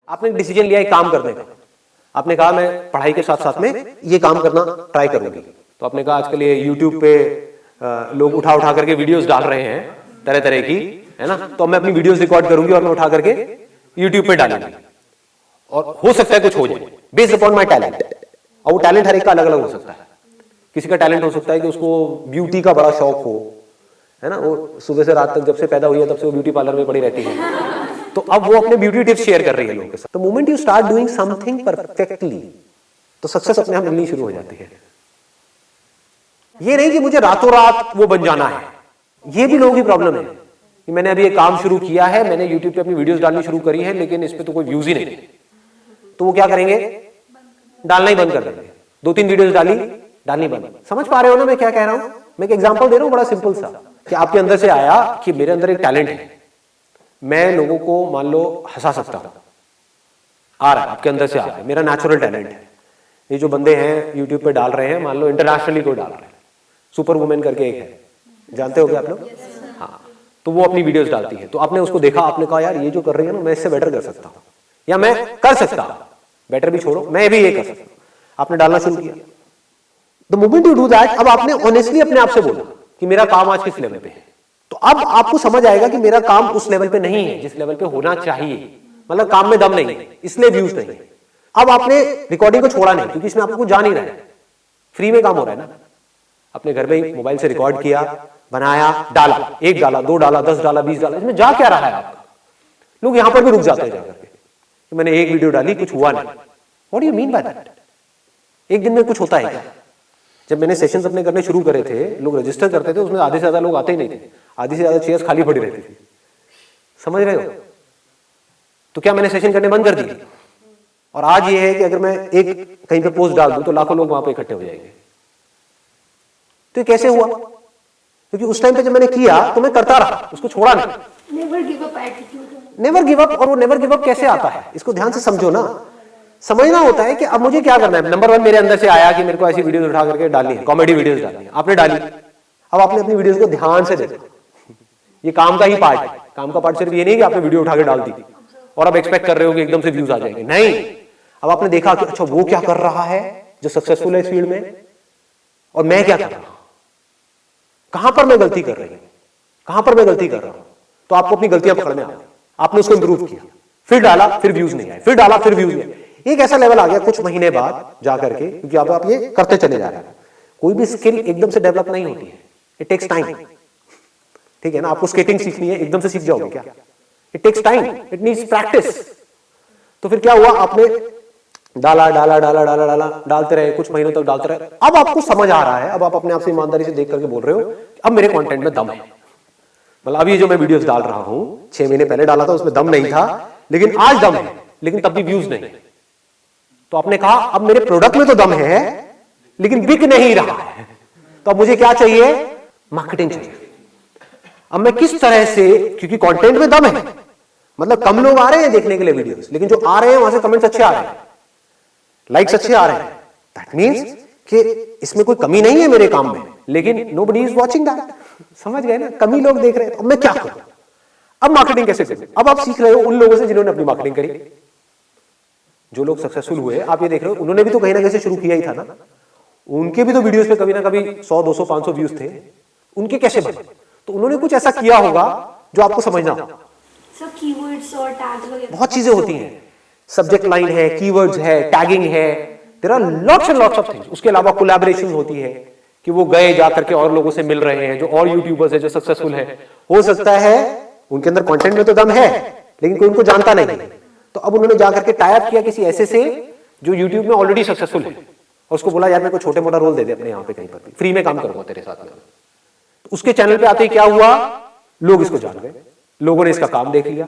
आपने डिसीजन लिया एक काम करने का, आपने कहा मैं पढ़ाई के साथ साथ में ये काम करना ट्राई करूंगी। तो आपने कहा आजकल ये यूट्यूब पे लोग उठा उठा करके वीडियोस डाल रहे हैं तरह तरह की, है ना, तो मैं अपनी वीडियोस रिकॉर्ड करूंगी और मैं उठा करके यूट्यूब पे डालूंगी और हो सकता है कुछ हो जाए बेस्ड अपॉन माय टैलेंट। और वो टैलेंट हर एक का अलग अलग हो सकता है। किसी का टैलेंट हो सकता है कि उसको ब्यूटी का बड़ा शौक हो, है ना, वो सुबह से रात तक जब से पैदा हुई है तब से वो ब्यूटी पार्लर में पड़ी रहती है, तो अब वो अपने ब्यूटी टिप्स शेयर कर रही है लोगों के साथ। तो moment you start doing something perfectly तो सक्सेस अपने आप मिलनी शुरू हो जाती है। ये नहीं कि मुझे रातों रात वो बन जाना है। ये भी लोगों की प्रॉब्लम है कि मैंने अभी एक काम शुरू किया है, मैंने यूट्यूब पे अपनी वीडियोस डालनी शुरू करी है, लेकिन इस पे तो कोई व्यूज ही नहीं, तो वो क्या करेंगे, डालना ही बंद कर देंगे। 2-3 वीडियोस डालनी बंद। समझ पा रहे हो ना मैं क्या कह रहा हूं? मैं एक एग्जांपल दे रहा हूं बड़ा सिंपल सा, कि आपके अंदर से आया कि मेरे अंदर एक टैलेंट है, मैं लोगों को मान लो हंसा सकता हूं, आ रहा है आपके अंदर से आ रहा है, मेरा नेचुरल टैलेंट है। ये जो बंदे हैं यूट्यूब पे डाल रहे हैं, मान लो इंटरनेशनली कोई डाल रहे हैं, सुपर वुमेन करके एक है, जानते हो क्या आप लोग? हाँ, तो वो अपनी वीडियोस डालती है, तो आपने उसको देखा, आपने कहा यार ये जो कर रही है ना मैं इससे बेटर कर सकता हूं, या मैं कर सकता हूं, बेटर भी छोड़ो मैं भी ये कर सकता हूं। आपने डालना शुरू किया। The moment you do that, अब आपने ऑनेस्टली अपने आप से बोला कि मेरा काम आज किस लेवल पे है, तो अब आपको समझ आएगा कि मेरा काम उस लेवल पे नहीं है जिस लेवल पे होना चाहिए, मतलब काम में दम नहीं है, इसलिए व्यूज नहीं है। अब आपने रिकॉर्डिंग को छोड़ा नहीं, क्योंकि इसमें आपको कुछ जा नहीं रहा है, फ्री में काम हो रहा है ना। अपने घर में मोबाइल से रिकॉर्ड किया, बनाया, डाला, 1 डाला, 2 डाला, 10 डाला, 20 डाला, इसमें जा क्या रहा है आपका? लोग यहां पर भी रुक जाते हैं जाकर के, तो मैंने एक वीडियो डाली, कुछ हुआ नहीं। What do you mean by that? एक दिन में कुछ होता है क्या? जब मैंने सेशंस अपने करने शुरू करे थे, लोग रजिस्टर करते थे, उसमें आधे से ज्यादा लोग आते ही नहीं थे, आधी से ज्यादा चेयर्स खाली पड़ी रहती थी। समझ रहे हो? तो क्या मैंने सेशन करने बंद कर दिए? और आज ये है कि अगर मैं एक कहीं पे पोस्ट डाल दूं तो लाखों लोग वहां पे इकट्ठे हो जाएंगे। तो ये कैसे हुआ? क्योंकि उस टाइम पे जब मैंने किया तो मैं करता रहा, उसको छोड़ा नहीं। Never give up attitude. Never give up. और वो नेवर गिव अप कैसे आता है, इसको ध्यान से समझो ना। समझना होता है कि अब मुझे क्या करना है। नंबर 1 मेरे अंदर से आया कि मेरे को ऐसी वीडियोस उठा करके डालनी है, कॉमेडी वीडियोस डालनी है, आपने डाली। अब आपने अपनी वीडियोस को ध्यान से देखा, ये काम का ही पार्ट है। काम का पार्ट सिर्फ ये नहीं कि आपने वीडियो उठा के डाल दी और अब एक्सपेक्ट कर रहे हो कि एकदम से व्यूज आ जाएंगे, नहीं। अब आपने देखा कि अच्छा वो क्या कर रहा है जो सक्सेसफुल है इस फील्ड में, और मैं क्या कर रहा हूं, कहां पर मैं गलती कर रही हूं, कहां पर मैं गलती कर रहा हूं। तो आपको अपनी गलतियां पकड़ने आ गई, आपने उसको इंप्रूव किया, फिर डाला, फिर व्यूज नहीं आए, फिर डाला, फिर व्यूज नहीं आए। एक ऐसा लेवल आ गया कुछ महीने बाद जाकर के, क्योंकि अब आप ये करते चले जा रहे हैं। कोई भी स्किल एकदम से डेवलप नहीं होती है, इट टेक्स टाइम। ठीक है ना, आपको स्केटिंग सीखनी है, एकदम से सीख जाओगे क्या? It takes time, it needs practice. तो फिर क्या हुआ, आपने डाला डाला डाला डाला डाला डालते रहे, कुछ महीनों तक डालते रहे। अब आपको समझ आ रहा है, अब आप अपने आप से ईमानदारी से देख करके बोल रहे हो अब मेरे कंटेंट में दम है। मतलब अभी जो मैं वीडियोस डाल रहा हूं, 6 महीने पहले डाला था उसमें दम नहीं था, लेकिन आज दम है, लेकिन तब भी व्यूज नहीं। तो आपने कहा अब मेरे प्रोडक्ट में तो दम है लेकिन बिक नहीं रहा है, तो अब मुझे क्या चाहिए? मार्केटिंग चाहिए। अब मैं किस तरह से, क्योंकि कंटेंट में दम है, मतलब कम लोग आ रहे हैं देखने के लिए वीडियोस, लेकिन जो आ रहे हैं वहां से कमेंट्स अच्छे आ रहे हैं, लाइक्स अच्छे आ रहे हैं, दैट मींस कि इसमें कोई कमी नहीं है मेरे काम में, लेकिन नोबडी इज वाचिंग दैट। समझ गए ना, कमी लोग देख रहे हैं, तो अब मैं क्या करूं? अब मार्केटिंग कैसे करूं? अब आप सीख रहे हो उन लोगों से जिन्होंने अपनी मार्केटिंग करी। जो लोग सक्सेसफुल हुए, आप ये देख रहे हो, उन्होंने भी तो कहीं ना कहीं से शुरू किया ही था ना। उनके भी तो वीडियोस पे कभी ना कभी 100, 200, 500 व्यूज थे, उनके कैसे बने? तो उन्होंने कुछ ऐसा किया होगा जो आपको समझना हो। सब कीवर्ड्स और टैग्स वगैरह बहुत चीजें होती हैं, सब्जेक्ट लाइन है, कीवर्ड्स है, टैगिंग है, there are lots and lots of things. उसके अलावा कोलैबोरेशन होती है कि वो गए जा करके और लोगों से मिल रहे हैं, जो और यूट्यूबर्स है जो सक्सेसफुल है। हो सकता है उनके अंदर कंटेंट में तो दम है, लेकिन कोई उनको जानता नहीं, तो अब उन्होंने जाकर के टाई अप किया किसी ऐसे से जो यूट्यूब में ऑलरेडी सक्सेसफुल है, और उसको बोला यार मेरे को छोटे मोटा रोल दे दे अपने यहाँ पे कहीं पर भी, फ्री में काम करूंगा तेरे साथ में। तो उसके चैनल पे आते ही क्या हुआ, लोग इसको जान गए, लोगों ने इसका काम देख लिया,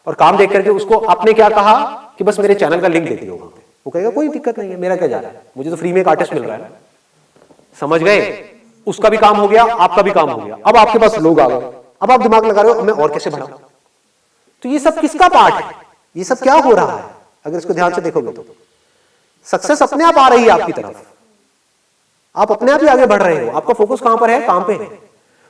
और काम देख करके उसको आपने क्या कहा कि बस मेरे चैनल का लिंक दे दियो वहां पे। वो कहेगा कोई दिक्कत नहीं है, मेरा क्या जा रहा है, मुझे तो फ्री में एक आर्टिस्ट मिल रहा है। समझ गए? उसका भी काम हो गया, आपका भी काम हो गया। अब आपके पास लोग आ गए, अब आप दिमाग लगा रहे हो मैं और कैसे बढ़ाऊं। तो ये सब किसका पार्ट है? ये सब क्या हो रहा है? अगर इसको ध्यान से देखोगे तो सक्सेस अपने आप आ रही है आपकी तरफ, आप अपने आप ही आगे बढ़ रहे हो। आपका फोकस कहां पर है? काम पे है।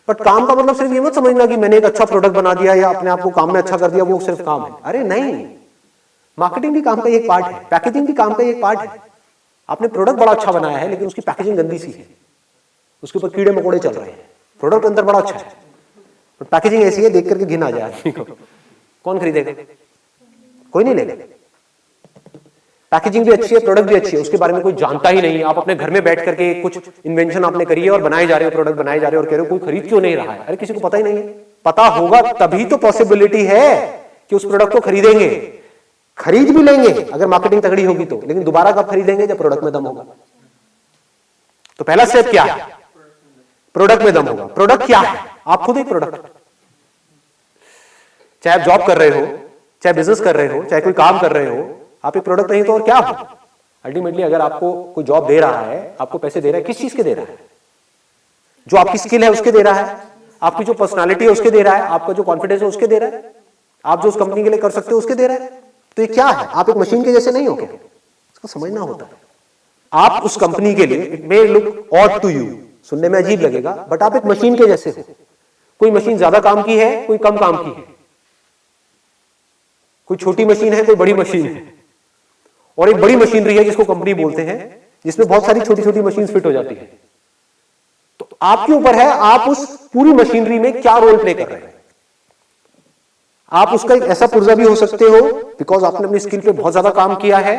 बट काम का मतलब सिर्फ ये मत समझना कि मैंने एक अच्छा प्रोडक्ट बना दिया या अपने आप को काम में अच्छा कर दिया, वो सिर्फ काम है। अरे नहीं, मार्केटिंग भी काम का एक पार्ट है, पैकेजिंग भी काम का एक पार्ट है। आपने प्रोडक्ट बड़ा अच्छा बनाया है लेकिन उसकी पैकेजिंग गंदी सी है, उसके ऊपर कीड़े मकोड़े चल रहे हैं। प्रोडक्ट अंदर बड़ा अच्छा है पर पैकेजिंग ऐसी है देख करके घिन आ जाए आदमी को। कौन खरीदेगा? कोई नहीं लेगा। पैकेजिंग भी अच्छी है, प्रोडक्ट भी अच्छी है, उसके बारे में कोई जानता ही नहीं है। आप अपने घर में बैठ करके कुछ इन्वेंशन आपने करी है और बनाए जा रहे हो, प्रोडक्ट बनाए जा रहे हो और कह रहे हो कोई खरीद क्यों नहीं रहा है। अरे किसी को पता ही नहीं है। पता होगा तभी तो पॉसिबिलिटी है कि उस प्रोडक्ट को खरीदेंगे। खरीद भी लेंगे अगर मार्केटिंग तगड़ी होगी तो, लेकिन दोबारा कब खरीदेंगे? जब प्रोडक्ट में दम होगा। तो पहला स्टेप क्या है? प्रोडक्ट में दम होगा। प्रोडक्ट क्या है? आप खुद एक प्रोडक्ट। चाहे आप जॉब कर रहे हो, चाहे बिजनेस कर रहे हो, चाहे कोई काम कर रहे हो, आप एक प्रोडक्ट नहीं तो और क्या हो? अल्टीमेटली अगर आपको कोई जॉब दे रहा है, आपको पैसे दे रहा है, किस चीज के दे रहा है? जो आपकी स्किल है उसके दे रहा है, आपकी जो पर्सनालिटी है उसके दे रहा है, आपका जो कॉन्फिडेंस है उसके दे रहा है, आप जो उस कंपनी के लिए कर सकते हो उसके दे रहा है। तो ये क्या है? आप एक मशीन के जैसे नहीं हो क्या? इसको समझना होता है। आप उस कंपनी के लिए, it may look odd to you, सुनने में अजीब लगेगा, बट आप एक मशीन के जैसे हो। कोई मशीन ज्यादा काम की है, कोई कम काम की है, कोई छोटी मशीन है, कोई बड़ी मशीन है, और एक बड़ी मशीनरी है जिसको कंपनी बोलते हैं, जिसमें बहुत सारी छोटी छोटी मशीन फिट हो जाती है। तो आपके ऊपर है आप उस पूरी मशीनरी में क्या रोल प्ले कर रहे हैं। आप उसका एक ऐसा पुर्जा भी हो सकते हो बिकॉज आपने अपनी स्किल पे बहुत ज्यादा काम किया है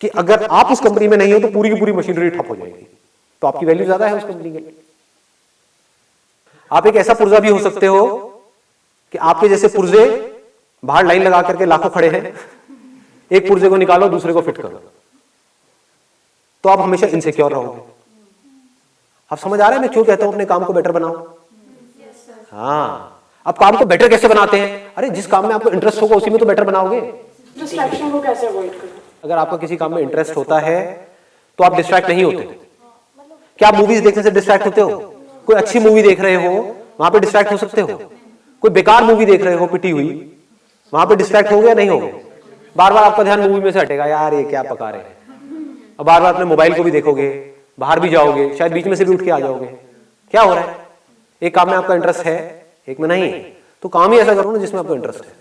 कि अगर आप उस कंपनी में नहीं हो तो पूरी की पूरी मशीनरी ठप हो जाएगी, तो आपकी वैल्यू ज्यादा है उस कंपनी के लिए। आप एक ऐसा पुर्जा भी हो सकते हो कि आपके जैसे पुर्जे बाहर लाइन लगा करके लाखों खड़े हैं, एक पुर्जे को निकालो दूसरे को फिट करो, तो आप हमेशा इनसिक्योर रहोगे। आप समझ आ रहे हैं मैं क्यों कहता हूं अपने काम को बेटर बनाओ? हाँ, अब काम को बेटर कैसे बनाते हैं? अरे जिस काम में आपको इंटरेस्ट होगा उसी में तो बेटर बनाओगे। डिस्ट्रैक्शन को कैसे अवॉइड करें? अगर आपका किसी काम में इंटरेस्ट होता है तो आप डिस्ट्रैक्ट नहीं होते। क्या आप मूवीज देखने से डिस्ट्रैक्ट होते हो? कोई अच्छी मूवी देख रहे हो वहां पे डिस्ट्रैक्ट हो सकते हो। कोई बेकार मूवी देख रहे हो पिटी हुई, वहां पे डिस्ट्रैक्ट हो गया? नहीं होगा। बार बार आपका ध्यान मूवी में से हटेगा, यार ये क्या पका रहे हैं। अब बार बार अपने मोबाइल को भी देखोगे, बाहर भी जाओगे, शायद बीच में से भी उठ के आ जाओगे। क्या हो रहा है? एक काम में आपका इंटरेस्ट है, एक में नहीं, तो काम ही ऐसा करो ना जिसमें आपको इंटरेस्ट है।